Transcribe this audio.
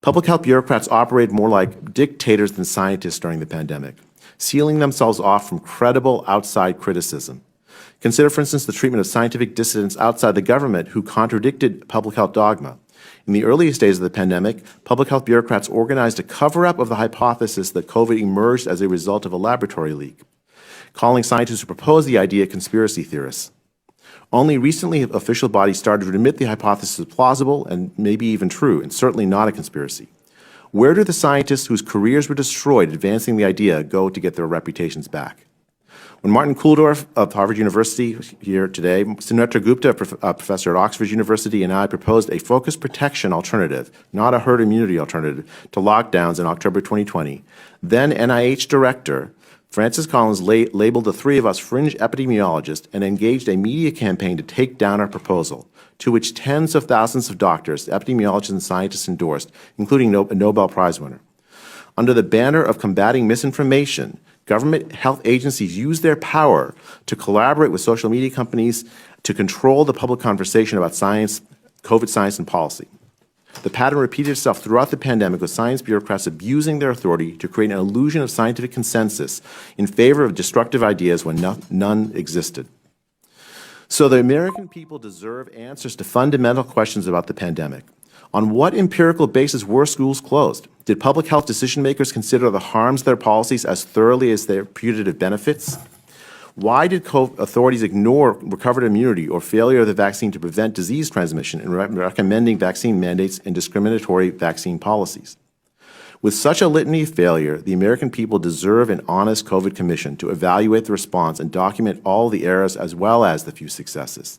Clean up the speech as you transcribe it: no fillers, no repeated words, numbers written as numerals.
Public health bureaucrats operated more like dictators than scientists during the pandemic, sealing themselves off from credible outside criticism. Consider, for instance, the treatment of scientific dissidents outside the government who contradicted public health dogma. In the earliest days of the pandemic, public health bureaucrats organized a cover-up of the hypothesis that COVID emerged as a result of a laboratory leak, calling scientists who proposed the idea conspiracy theorists. Only recently have official bodies started to admit the hypothesis is plausible and maybe even true, and certainly not a conspiracy. Where do the scientists whose careers were destroyed advancing the idea go to get their reputations back? When Martin Kulldorff of Harvard University here today, Sunetra Gupta, professor at Oxford University, and I proposed a focused protection alternative, not a herd immunity alternative, to lockdowns in October 2020, then NIH director Francis Collins labeled the three of us fringe epidemiologists and engaged a media campaign to take down our proposal, to which tens of thousands of doctors, epidemiologists, and scientists endorsed, including a Nobel Prize winner. Under the banner of combating misinformation, government health agencies use their power to collaborate with social media companies to control the public conversation about science, COVID science, and policy. The pattern repeated itself throughout the pandemic, with science bureaucrats abusing their authority to create an illusion of scientific consensus in favor of destructive ideas when none existed. So the American people deserve answers to fundamental questions about the pandemic. On what empirical basis were schools closed? Did public health decision makers consider the harms of their policies as thoroughly as their putative benefits? Why did authorities ignore recovered immunity or failure of the vaccine to prevent disease transmission in recommending vaccine mandates and discriminatory vaccine policies? With such a litany of failure, the American people deserve an honest COVID commission to evaluate the response and document all the errors as well as the few successes.